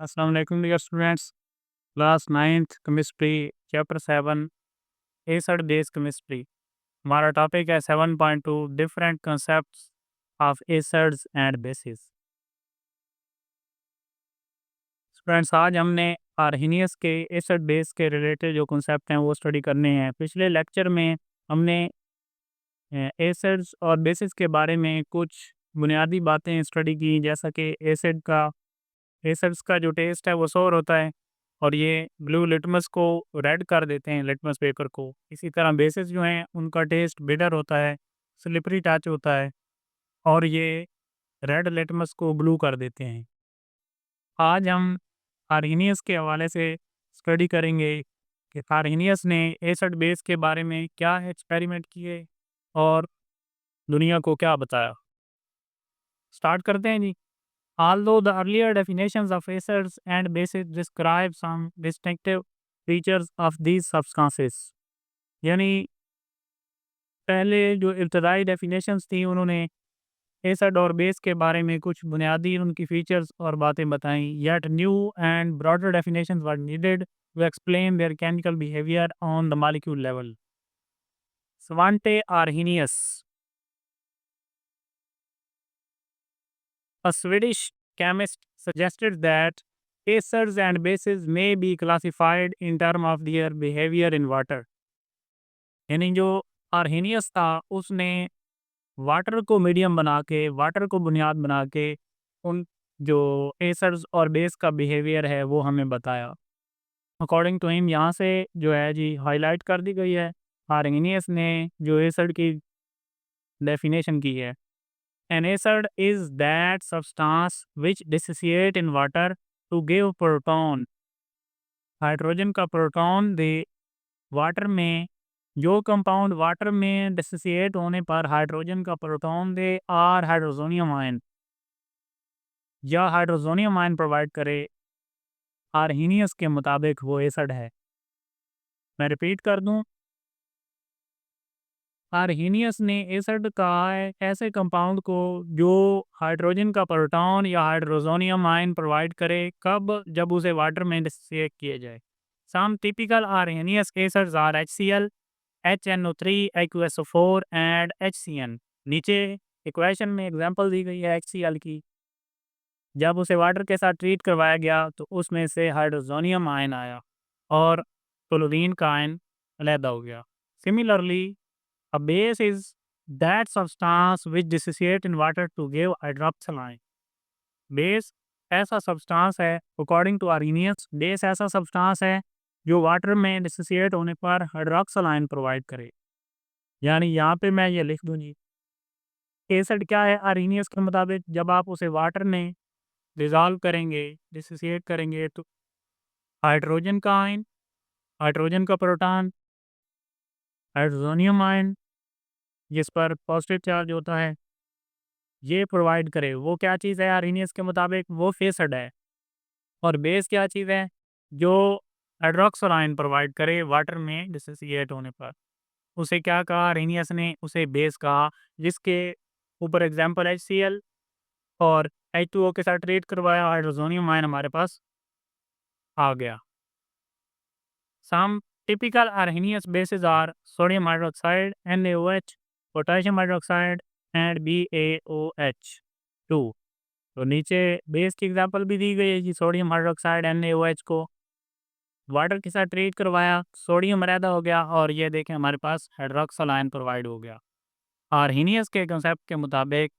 अस्सलाम वालेकुम dear students. Class 9th chemistry chapter 7 acid base chemistry. हमारा टॉपिक है 7.2 different concepts of acids and bases. Students, आज हमने आर्हेनियस के एसिड बेस के रिलेटेड जो कंसेप्ट हैं वो स्टडी करने हैं। पिछले लेक्चर में हमने एसिड्स और बेसिस के बारे में कुछ बुनियादी बातें स्टडी की, जैसा कि एसिड्स का जो टेस्ट है वो सोर होता है और ये ब्लू लिटमस को रेड कर देते हैं, लिटमस पेपर को। इसी तरह बेसिस जो हैं उनका टेस्ट बिटर होता है, स्लिपरी टच होता है और ये रेड लिटमस को ब्लू कर देते हैं। आज हम आर्हेनियस के हवाले से स्टडी करेंगे कि आर्हेनियस ने एसिड बेस के बारे में क्या एक्सपेरिमेंट किए और दुनिया को क्या बताया। स्टार्ट करते हैं जी। Although the earlier definitions of acids and bases describe some distinctive features of these substances, यानी पहले जो इब्तदाई डेफिनेशंस थी उन्होंने एसिड और बेस के बारे में कुछ बुनियादी उनकी फीचर्स और बातें बताई, yet new and broader definitions were needed to explain their chemical behavior on the molecule level. Svante Arrhenius, a Swedish chemist, suggested that acids and bases may be classified in terms of their behavior in water. यानी जो Arrhenius था उसने water को medium बना के, water को बुनियाद बना के उन जो एसिड्स और बेस का बिहेवियर है वो हमें बताया। अकॉर्डिंग टू हिम यहाँ से जो है जी हाईलाइट कर दी गई है आर्हेनियस ने जो एसिड की डेफिनेशन की है। An acid is that substance which dissociate in water to give proton. Hydrogen का प्रोटॉन दे वाटर में, जो कंपाउंड वाटर में डिसोसिएट होने पर हाइड्रोजन का प्रोटॉन दे और हाइड्रोजोनियम आयन या हाइड्रोजोनियम आयन प्रोवाइड करे, आर्हेनियस के मुताबिक वो एसिड है। मैं रिपीट कर दूं, आर्हेनियस ने एसिड कहा है ऐसे कंपाउंड को जो हाइड्रोजन का प्रोटॉन या हाइड्रोजोनियम आयन प्रोवाइड करे, कब? जब उसे वाटर में डिसोसिएट किया जाए। Some typical Arrhenius acids are HCl, HNO3, AQSO4 and HCN। नीचे इक्वेशन में एग्जांपल दी गई है HCl की। जब उसे वाटर के साथ ट्रीट करवाया गया तो उसमें से हाइड्रोजोनियम आयन आया और क्लोरीन का आयन अलहदा हो गया। Similarly a base is that substance which dissociate in water to give hydroxyl ion. Base ऐसा सब्सटेंस है, अकॉर्डिंग टू आर्हेनियस बेस ऐसा सब्सटेंस है जो वाटर में डिसोसिएट होने पर हाइड्रोक्सल आयन प्रोवाइड करे। यानी यहाँ पे मैं ये लिख दूँ जी, एसिड क्या है आर्हेनियस के मुताबिक? जब आप उसे वाटर में डिज़ोल्व करेंगे, डिसोसिएट करेंगे तो हाइड्रोजन का आयन, हाइड्रोजन का प्रोटॉन, हाइड्रोजोनियम आयन जिस पर पॉजिटिव चार्ज होता है, ये प्रोवाइड करे। वो क्या चीज़ है आर्हेनियस के मुताबिक? वो एसिड है। और बेस क्या चीज़ है? जो हाइड्रोक्सल आयन प्रोवाइड करे वाटर में डिसोसिएट होने पर। उसे क्या कहा आर्हेनियस ने? उसे बेस कहा, जिसके ऊपर एग्जांपल HCl और H2O के साथ ट्रीट करवाया, हाइड्रोजोनियम आयन हमारे पास आ गया। Some typical Arrhenius bases are sodium hydroxide NaOH, potassium hydroxide and BaOH2। तो नीचे बेस की एग्जांपल भी दी गई है जी, सोडियम हाइड्रोक्साइड NaOH को वाटर के साथ ट्रीट करवाया, सोडियम अलहदा हो गया और ये देखें हमारे पास हाइड्रोक्सल आयन प्रोवाइड हो गया। आर्हेनियस के कंसेप्ट के मुताबिक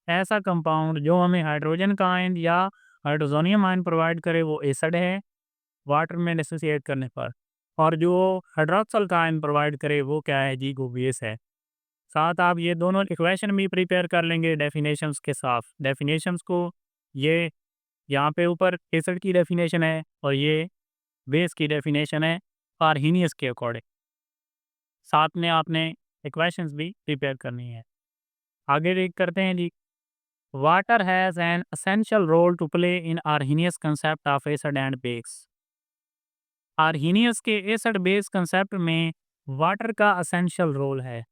ऐसा कंपाउंड जो हमें हाइड्रोजन का आयन या हाइड्रोजोनियम आयन प्रोवाइड करे वो एसिड है वाटर में डिसोसिएट करने पर, और जो हाइड्रोक्सल का आयन प्रोवाइड करे वो क्या है जी? वो बेस है। साथ आप ये दोनों इक्वेशन भी प्रिपेयर कर लेंगे डेफिनेशंस के साथ। डेफिनेशंस को ये यहाँ पे ऊपर एसिड की डेफिनेशन है और ये बेस की डेफिनेशन है आर्हेनियस के अकॉर्डिंग। साथ में आपने इक्वेशंस भी प्रिपेयर करनी है। आगे रीड करते हैं जी। Water has an essential role to play in Arrhenius concept of acid and base. Arrhenius के एसिड बेस कंसेप्ट में वाटर का असेंशियल रोल है।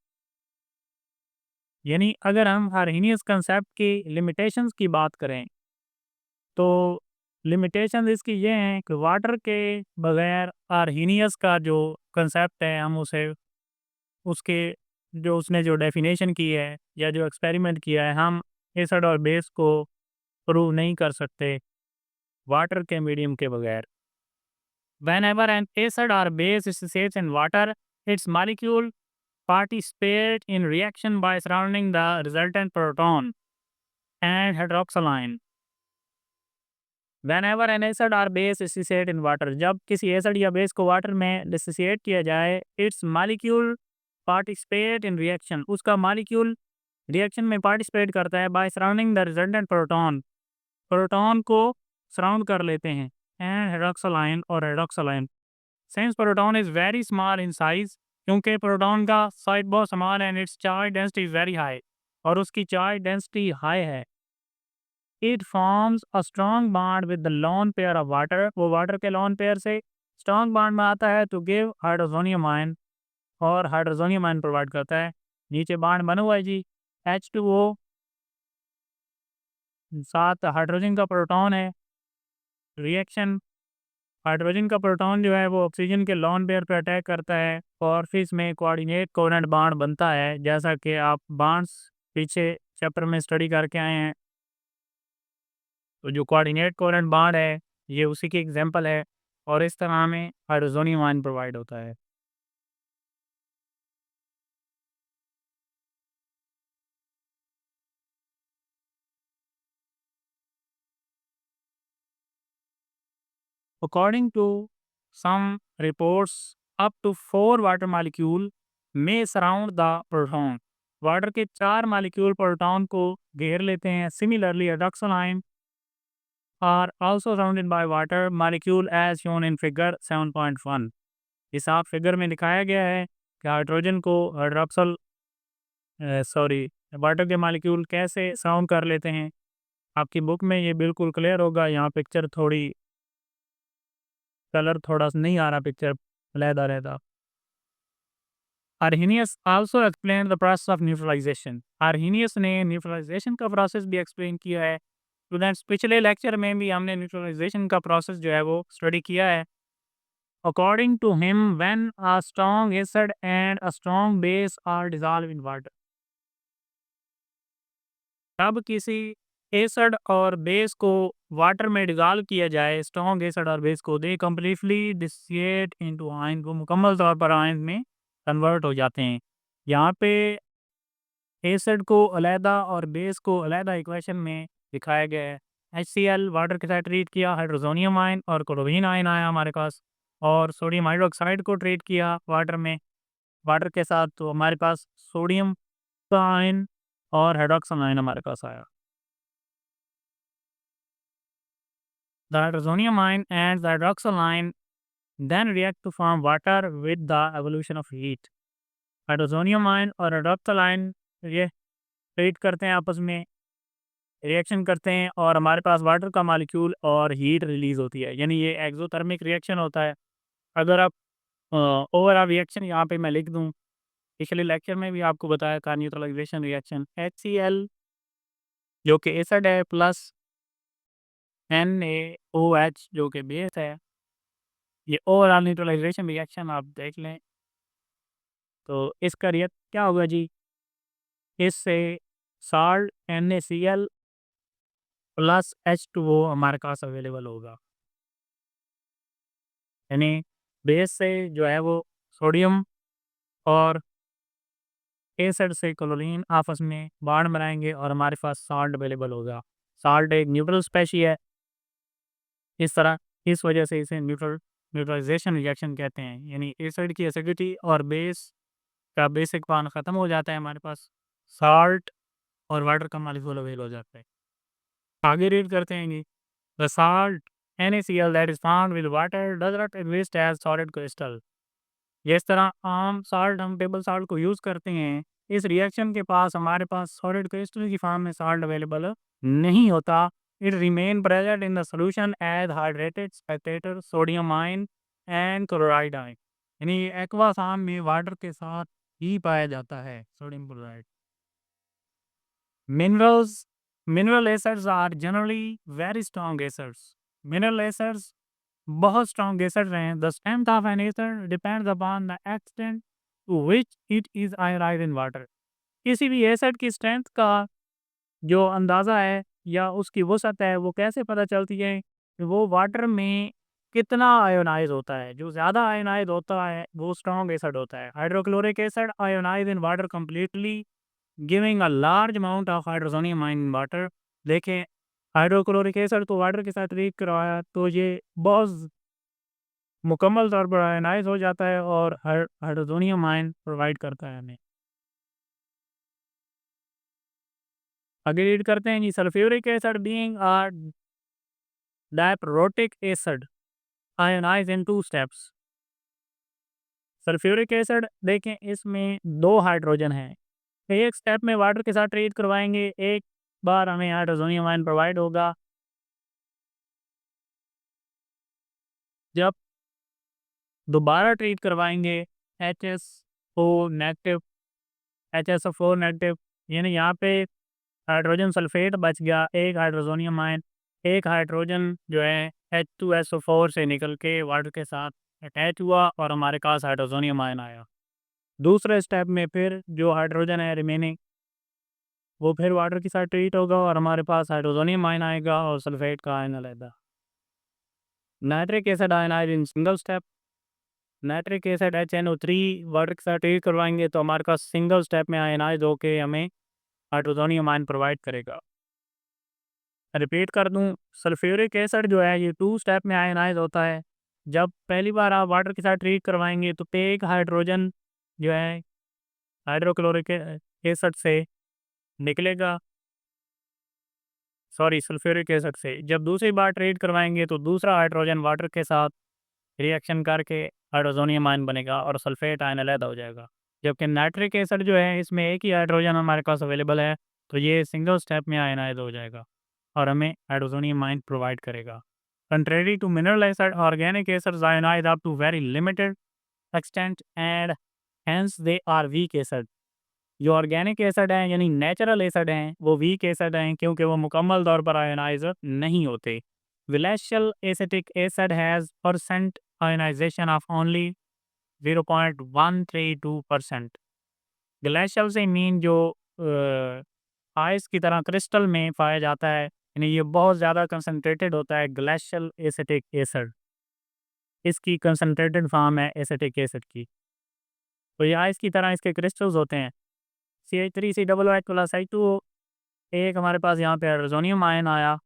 यानी अगर हम आर्हेनियस कंसेप्ट की लिमिटेशंस की बात करें तो लिमिटेशन इसकी ये हैं कि वाटर के बगैर आर्हीनियस का जो कंसेप्ट है हम उसे उसके जो उसने जो डेफिनेशन की है या जो एक्सपेरिमेंट किया है हम एसिड और बेस को प्रूव नहीं कर सकते वाटर के मीडियम के बगैर। Whenever an acid or base associates in water, its molecule participate in reaction by surrounding the resultant proton and hydroxyl ion. Whenever an acid or base associate in water, जब किसी acid या base को water में dissociate किया जाए, its molecule participate in reaction, उसका molecule reaction में participate करता है by surrounding the resultant proton, proton को सराउंड कर लेते हैं एंड हाइड्रॉक्सिल आयन और hydroxyl ion. Since proton is very small in size, क्योंकि प्रोटॉन का साइज बहुत स्मॉल है and it's charge density is very high, और उसकी चार्ज डेंसिटी हाई है, it forms a strong bond with the lone pair of water, वो water के lone pair से स्ट्रॉन्ग बॉन्ड में आता है टू गिव हाइड्रोजोनियम आयन, और हाइड्रोजोनियम आयन प्रोवाइड करता है। नीचे बॉन्ड बना हुआ है जी, H2O, साथ हाइड्रोजन का प्रोटॉन है। रिएक्शन, हाइड्रोजन का प्रोटॉन जो है वो ऑक्सीजन के लोन पेयर पर अटैक करता है और फिर इसमें कोऑर्डिनेट कोवेलेंट बॉन्ड बनता है, जैसा कि आप बॉन्ड्स पीछे चैप्टर में स्टडी करके आए हैं। तो जो कोऑर्डिनेट कोवेलेंट बॉन्ड है ये उसी की एग्जांपल है, और इस तरह हमें हाइड्रोजोनियम आयन प्रोवाइड होता है। According to some reports, up to 4 water molecule may surround the proton. Water के 4 मालिक्यूल प्रोटॉन को घेर लेते हैं। Similarly hydroxyl ion are also surrounded by water molecule as shown in figure 7.1। इस आप figure में दिखाया गया है कि हाइड्रोजन को हाइड्रोक्सल सॉरी वाटर के मॉलिक्यूल कैसे सराउंड कर लेते हैं। आपकी बुक में ये बिल्कुल क्लियर होगा, यहाँ पिक्चर थोड़ी कलर थोड़ा सा नहीं आ रहा, पिक्चर अलहदा रहता। Arrhenius also explain the process of neutralization, Arrhenius ने न्यूट्रलाइजेशन का प्रोसेस भी एक्सप्लेन किया है। स्टूडेंट्स पिछले लेक्चर में भी हमने न्यूट्रलाइजेशन का प्रोसेस जो है वो स्टडी किया है। According to him when a strong acid and a strong base are dissolve in water, तब किसी एसिड और बेस को वाटर में डिसॉल्व किया जाए, स्ट्रॉन्ग एसिड और बेस को, they completely dissociate into ion, वो मुकम्मल तौर पर आयन में कन्वर्ट हो जाते हैं। यहाँ पे एसिड को अलहदा और बेस को अलहदा इक्वेशन में दिखाया गया है। HCl वाटर के साथ ट्रीट किया, हाइड्रोजोनियम आयन और क्लोरीन आयन आया हमारे पास, और सोडियम हाइड्रोक्साइड को ट्रीट किया वाटर में, वाटर के साथ, तो हमारे पास सोडियम का आयन और हाइड्रोक्सल आयन हमारे पास आया। The hydrozonium ion and the hydroxyl ion then react to form water with the evolution of heat. Hydronium ion और हाइड्रोक्सल आयन ये ट्रीट करते हैं, आपस में रिएक्शन करते हैं, और हमारे पास वाटर का मॉलिक्यूल और हीट रिलीज होती है, यानी ये एक्सोथर्मिक रिएक्शन होता है। अगर आप ओवरऑल रिएक्शन यहाँ पे मैं लिख दूँ, पिछले लेक्चर में भी आपको बताया था न्यूट्रलाइजेशन रिएक्शन, HCl जो कि एसिड है प्लस NaOH जो कि बेस है, ये ओवरऑल न्यूट्रलाइजेशन रिएक्शन आप देख लें। तो इसका रिएक्ट क्या होगा जी, इससे साल्ट NaCl प्लस H2O हमारे पास अवेलेबल होगा, यानी बेस से जो है वो सोडियम और एसिड से क्लोरीन आपस में बॉन्ड बनाएंगे और हमारे पास साल्ट अवेलेबल होगा। साल्ट एक न्यूट्रल स्पेशी है, इस तरह इस वजह से इसे न्यूट्रलाइजेशन रिएक्शन कहते हैं, यानी एसिड की एसिडिटी और बेस का बेसिक बॉन्ड ख़त्म हो जाता है, हमारे पास साल्ट और वाटर का मॉलिक्यूल अवेलेबल हो जाता है। आगे रीड करते हैं जी, the salt NaCl that is found with water does not exist as solid crystal. जिस तरह आम साल्ट हम टेबल साल्ट को यूज़ करते हैं, इस रिएक्शन के पास हमारे पास सॉलिड क्रिस्टल की फॉर्म में साल्ट अवेलेबल नहीं होता। It remain present in the solution as hydrated spectator sodium ion and chloride ion, यानी एक्वा फॉर्म में वाटर के साथ ही पाया जाता है sodium chloride. Minerals, mineral acids are generally very strong acids. Mineral acids बहुत स्ट्रॉन्ग एसिड हैं। The strength of an acid depends upon the extent to which it is ionized in water. किसी भी एसिड की strength का जो अंदाज़ा है या उसकी वसअत है, वो कैसे पता चलती है कि वो वाटर में कितना आयोनाइज़ होता है। जो ज़्यादा आयोनाइज़ होता है, वो स्ट्रॉन्ग एसिड होता है। Hydrochloric acid ionize in water completely, giving a large amount of hydronium in water. देखें, हाइड्रोक्लोरिक एसिड को वाटर के साथ ट्रीट करवाया तो ये बहुत मुकम्मल तौर पर आयनाइज़ हो जाता है और हाइड्रोजोनियम आयन प्रोवाइड करता है हमें। आगे रीड करते हैं जी, sulphuric acid being a diprotic acid ionize in 2 steps. Sulphuric acid देखें, इसमें 2 हाइड्रोजन हैं। एक स्टेप में वाटर के साथ ट्रीट करवाएँगे, एक बार हमें हाइड्रोजोनियम आयन प्रोवाइड होगा। जब दोबारा ट्रीट करवाएँगे, HSO नेगेटिव HSO4 नेगेटिव, यानी यहाँ पे हाइड्रोजन सल्फेट बच गया, एक हाइड्रोजोनियम आयन, एक हाइड्रोजन जो है H2SO4 से निकल के वाटर के साथ अटैच हुआ और हमारे पास हाइड्रोजोनियम आयन आया। दूसरे स्टेप में फिर जो हाइड्रोजन है रिमेनिंग, वो फिर वाटर के साथ ट्रीट होगा और हमारे पास हाइड्रोजोनियम आयन आएगा और सल्फेट का आयन अलग। Nitric acid ionize in single step. Nitric acid HNO3 water के साथ ट्रीट करवाएंगे तो हमारे पास सिंगल स्टेप में आयनाइज होके हमें हाइड्रोजोनियम आयन प्रोवाइड करेगा। रिपीट कर दूं, सल्फ्यूरिक एसिड जो है ये 2 स्टेप में आयनाइज होता है। जब पहली बार आप वाटर के साथ ट्रीट करवाएंगे तो एक हाइड्रोजन जो है हाइड्रोक्लोरिक एसिड से निकलेगा, सॉरी सल्फ्यूरिक एसिड से। जब दूसरी बार ट्रीट करवाएंगे तो दूसरा हाइड्रोजन वाटर के साथ रिएक्शन करके हाइड्रोजोनियम आयन बनेगा और सल्फेट आयन अलग हो जाएगा। जबकि नाइट्रिक एसिड जो है इसमें एक ही हाइड्रोजन हमारे पास अवेलेबल है, तो ये सिंगल स्टेप में आयनाइज हो जाएगा और हमें हाइड्रोजोनियम आयन प्रोवाइड करेगा। Contrary to mineral acid, organic acids ionize up to very limited extent and hence they are weak acid. जो ऑर्गेनिक एसिड हैं यानी नेचुरल एसिड हैं, वो वीक एसिड हैं क्योंकि वो मुकम्मल तौर पर आयनाइज नहीं होते। Glacial acetic acid has percent ionization of only 0.132%। Glacial से मीन जो आइस की तरह क्रिस्टल में पाया जाता है, यानी ये बहुत ज़्यादा कंसनट्रेटेड होता है ग्लेशियल एसिटिक एसिड। इसकी कंसनट्रेटेड फॉर्म है एसिटिक एसिड की। तो ये आइस की तरह इसके क्रिस्टल्स होते हैं। CH3COOH प्लस H2O, एक हमारे पास यहाँ पे हाइड्रोजोनियम आयन आया।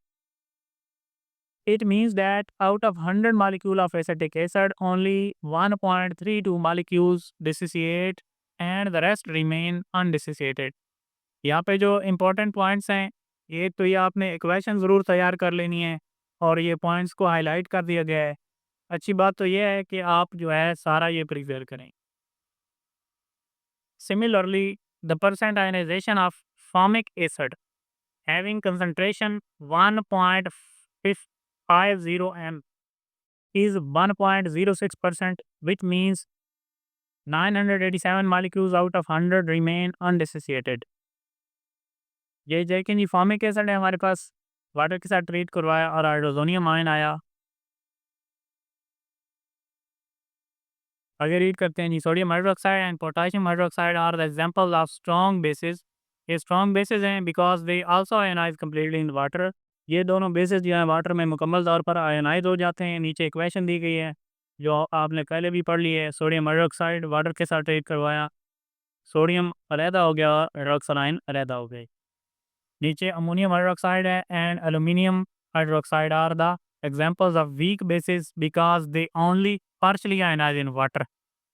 It means that out of 100 molecule of acetic acid, only 1.32 molecules dissociate and the rest remain undissociated। यहाँ पे जो इम्पोर्टेंट पॉइंट्स हैं, एक तो ये आपने इक्वेशन ज़रूर तैयार कर लेनी है और ये पॉइंट्स को हाईलाइट कर दिया गया है। अच्छी बात तो ये है कि आप जो है सारा ये प्रिपेयर करें। Similarly, the percent ionization of formic acid having concentration 1.50 m is 1.06%, which means 987 molecules out of 100 remain undissociated। ये देखें जी, फॉर्मिक एसिड है हमारे पास, वाटर के साथ ट्रीट करवाया और हाइड्रोजोनियम आयन आया। आगे रीड करते हैं जी, sodium hydroxide and potassium hydroxide are the example of strong bases. ये स्ट्रॉन्ग बेसिस हैं because they also ionize completely in water. ये दोनों बेसिस जो हैं वाटर में मुकम्मल तौर पर आयनाइज हो जाते हैं। नीचे इक्वेशन दी गई है जो आपने पहले भी पढ़ ली है। सोडियम हाइड्रोक्साइड वाटर के साथ ट्रीट करवाया, सोडियम अलहदा हो गया, हाइड्रोक्साइड आयन अलहदा हो गए। नीचे अमोनियम हाइड्रोक्साइड है and aluminium hydroxide are the examples of weak bases because they only partially ionize in water.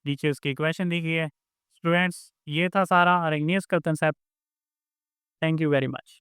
नीचे उसकी इक्वेशन दी गई है। स्टूडेंट्स, ये था सारा अरेनियस का concept. Thank you very much.